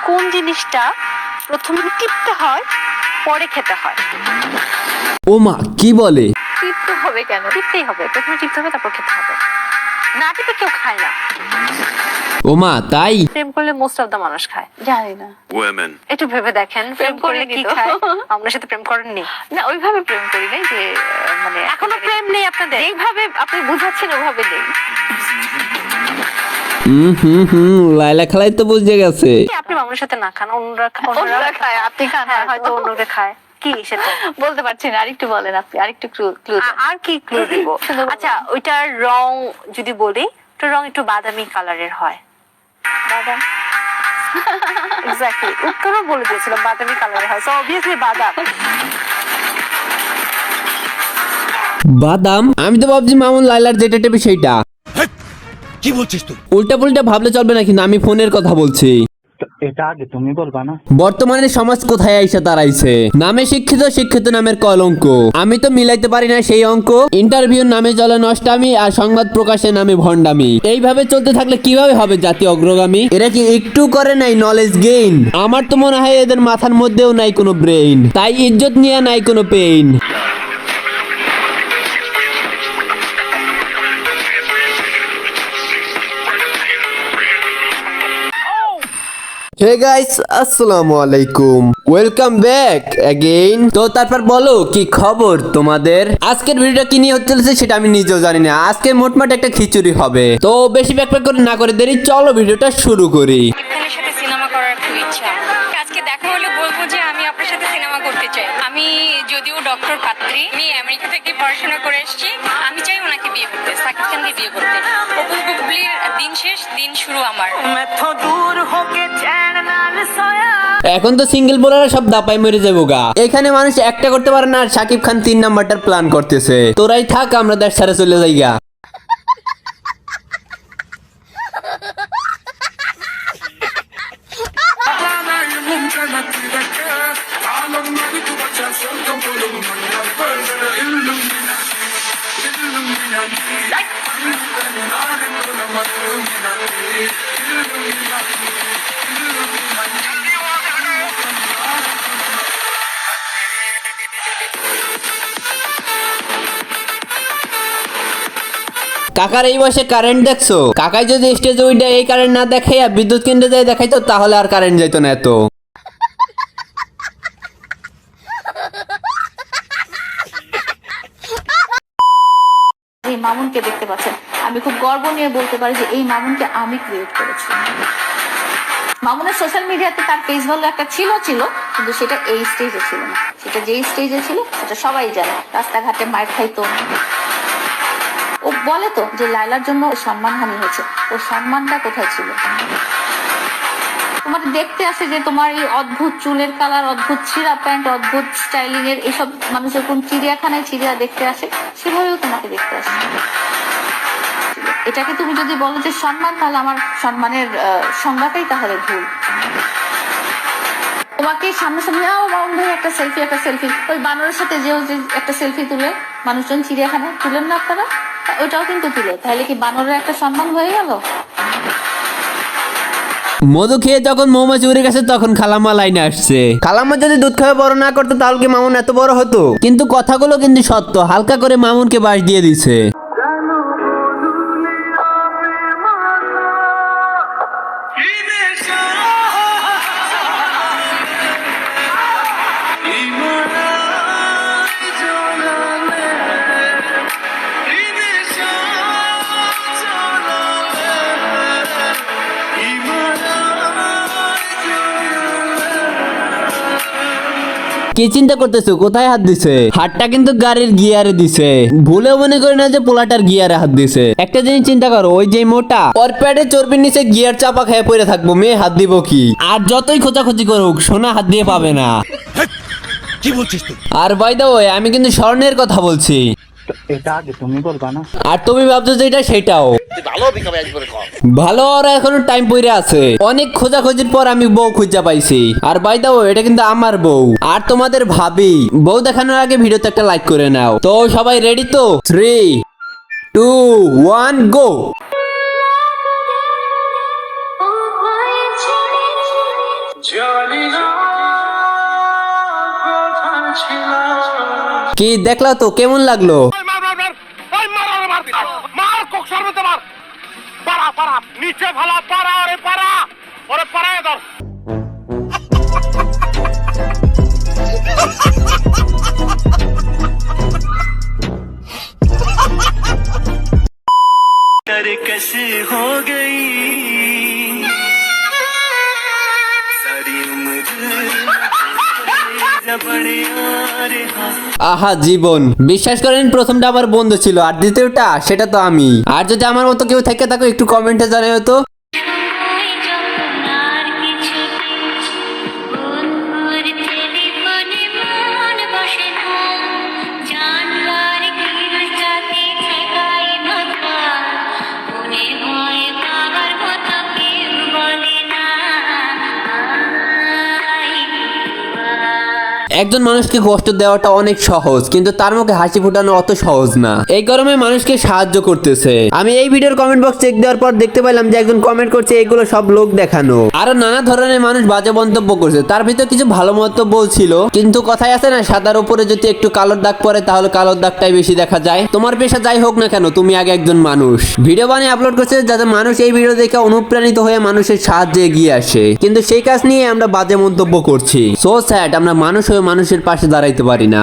কোন জিনিসটা প্রথমে টিপতে হয় পরে খেতে হয়? ও মা কি বলে? টিপতে হবে কেন? টিপতেই হবে, প্রথমে টিপতে হবে তারপর খেতে হবে। না টিপে কেউ খায় না। ও মা তাই? প্রেম করলে মোস্ট অফ দা মানুষ খায়। জানি না। Women. একটু ভেবে দেখেন, প্রেম করলে কি খায়? আপনার সাথে প্রেম করেননি? না ওইভাবে প্রেম করি নাই যে মানে এখনো প্রেম নেই আপনাদের। এইভাবে আপনি বুঝাচ্ছেন ওভাবে নেই। লাইলা খালাই তো বুঝে গেছে। আপনি মামুনের সাথে না খান, অন্যরা খায়, আপনি খান, হয়তো অন্যরা খায়। কি সেটা বলতে পারছি না, আরেকটু বলেন আপনি, আরেকটু ক্লু আর কি ক্লু দিব? আচ্ছা ওইটার রং যদি বলি, তো রং একটু বাদামি কালারের হয়। বাদাম এক্স্যাক্টলি, উত্তরও বলে দিয়েছিলাম বাদামি কালারের হয়, সো অবভিয়াসলি বাদাম। বাদাম? আমি তো ভাবছি মামুন লাইলার যেটা টেপে সেইটা। কি বলছিস তুই? উল্টা পুল্টা ভাবলে চলবে না, কিন্তু আমি ফোনের কথা বলছি। এটা আগে তুমি বলবা না? বর্তমানে সমাজ কোথায় আইসা দাঁড়াইছে? নামে শিক্ষিত, শিক্ষিত নামের কলঙ্ক। আমি তো মিলাইতে পারি না সেই অঙ্ক। ইন্টারভিউর নামে চলে নষ্টামি, আর সংবাদ প্রকাশের নামে ভণ্ডামি। এইভাবে চলতে থাকলে কিভাবে হবে জাতি অগ্রগামী? এরা কি একটু করে নাই নলেজ গেইন? আমার তো মনে হয় এদের মাথার মধ্যেও নাই কোনো ব্রেইন, তাই ইজ্জত নিয়ে নাই কোনো পেইন। হে গাইস, আসসালামু আলাইকুম, ওয়েলকাম ব্যাক অ্যাগেইন। তো তারপর বলো কি খবর তোমাদের? আজকের ভিডিওটা কি নিয়ে হচ্ছে সেটা আমি নিজেও জানি না। আজকে মোটমাট একটা খিচুড়ি হবে। তো বেশি ব্যাকপ্যাক করে না করে দেরি, চলো ভিডিওটা শুরু করি। আপনার সাথে সিনেমা করার খুব ইচ্ছা। আজকে দেখা হলে বলবো যে আমি আপনার সাথে সিনেমা করতে চাই। আমি যদিও ডক্টর পাত্রী, আমি আমেরিকা থেকে পড়াশোনা করে এসেছি। আমি চাই ওনাকে বিয়ে করতে, সাকিব খানকে বিয়ে করতে। অপু বুবলির দিন শেষ, দিন শুরু আমার। এখন তো সিঙ্গেল বোলাররা সব দাপাই মরে যাবো গা। এখানে মানুষ একটা করতে পারে না, আর সাকিব খান 3 নাম্বারটার প্ল্যান করতেছে। তোরাই থাক, আমরা দেশ ছাড়া চলে যাই গা। কাকার এই বয়সে কারেন্ট দেখছো? কাকাই যদি স্টেজে উইডা এই কারেন্ট না দেখাইয়া বিদ্যুৎ কেন্দ্রে যায় দেখাইতো, তাহলে আর কারেন্ট যাইতো না এত। এই মামুনকে দেখতে পাচ্ছেন, আমি খুব গর্ব নিয়ে বলতে পারি যে এই মামুনকে আমি ক্রিয়েট করেছি। মামুনের সোশ্যাল মিডিয়াতে তার পেজ ভালো একটা ছিল, কিন্তু সেটা এই স্টেজে ছিল না। সেটা যেই স্টেজে ছিল সেটা সবাই জানে। রাস্তাঘাটে মার খাইতো। ও বলে তো যে লাইলার জন্য সম্মানহানি হয়েছে, ওর সম্মানটা কোথায় ছিল? তোমার দেখতে আসে যে তোমার এই অদ্ভুত চুলের কালার, অদ্ভুত ছিঁড়া প্যান্ট, অদ্ভুত স্টাইলিং এর এইসব মানুষের কোন চিড়িয়াখানায় চিড়িয়া দেখতে আসে, সেভাবেও তোমাকে দেখতে আসে। এটাকে তুমি যদি বলো যে সম্মান, তাহলে আমার সম্মানের সংজ্ঞাটাই তাহলে ভুল। তোমাকে সামনাসামনি মামুন ভাই একটা সেলফি, ওই বানরের সাথে যে একটা সেলফি তুলে মানুষজন চিড়িয়াখানায় তুলেন না আপনারা, ওইটাও কিন্তু তুলে। তাহলে কি বানরের একটা সম্মান হয়ে গেল? মধু খেয়ে যখন মৌমাছি উড়ে গেছে, তখন খালাম্মা লাইনে আসছে। খালাম্মা যদি দুধ খাওয়া বড় না করতো, তাহলে কি মামুন এত বড় হতো? কিন্তু কথাগুলো কিন্তু সত্য। হালকা করে মামুনকে বাস দিয়ে দিছে। কি চিন্তা করতেছো? কোথায় হাত দিছে? হাতটা কিন্তু গাড়ির গিয়ারে দিছে। ভুলে মনে করি না যে পোলাটার গিয়ারে হাত দিছে। একটা জিনিস চিন্তা করো, ওই যে মোটা, ওর প্যাডে চর্বির নিচে গিয়ার চাপা খেয়ে পড়ে থাকবো, মেয়ে হাত দিব কি? আর যতই খোঁচাখুচি করুক, সোনা হাত দিয়ে পাবে না। কি বলছিস তুই? আর বাই দ্য ওয়ে, আমি কিন্তু স্বর্ণের কথা বলছি। এটা আগে তুমি বলবা না? আর তুমি ভাবছো যেটা সেটাও ভালো। আর এখনো টাইম পড়ে আছে। অনেক খোঁজাখুঁজির পর আমি বউ খুঁজা পাইছি। আর বাই দা ওয়ে, এটা কিন্তু আমার বউ আর তোমাদের ভাবি। বউ দেখানোর আগে ভিডিওতে একটা লাইক করে নাও। তো সবাই রেডি তো? 3, 2, 1 গো। কি দেখলা তো কেমন লাগলো? নিচে ভালো পারা ওরে পারা ওরে পারায় ধর कैसे हो गई सारी उम्र जबड़े यार আহা জীবন, বিশ্বাস করেন প্রথমটা আমার বন্ধু ছিল আর দ্বিতীয়টা সেটা তো আমি। আর যদি আমার মতো কেউ থেকে থাকো একটু কমেন্টে জানাও তো। একজন মানুষকে কষ্ট দেওয়াটা অনেক সহজ, কিন্তু তার মুখে হাসি ফোটানো অত সহজ না। এই গরমে মানুষকে সাহায্য করতেছে। আমি এই ভিডিওর কমেন্ট বক্স চেক দেওয়ার পর দেখতে পাইলাম যে একজন কমেন্ট করছে এগুলো সব লোক দেখানো। আরো নানা ধরনের মানুষ বাজে মন্তব্য করছে, তার ভিতর কিছু ভালো মন্তব্য ছিল। কিন্তু কথাই আছে না, সাদার উপরে যদি একটু কালোর দাগ পড়ে তাহলে কালোর দাগটাই বেশি দেখা যায়। তোমার পেশা যাই হোক না কেন, তুমি আগে একজন মানুষ। ভিডিও বানিয়ে আপলোড করছে যাতে মানুষ এই ভিডিও দেখে অনুপ্রাণিত হয়ে মানুষের সাহায্যে এগিয়ে আসে, কিন্তু সেই কাজ নিয়ে আমরা বাজে মন্তব্য করছি। সো স্যাড, আমরা মানুষ হয়ে মানুষের পাশে দাঁড়াইতে পারি না।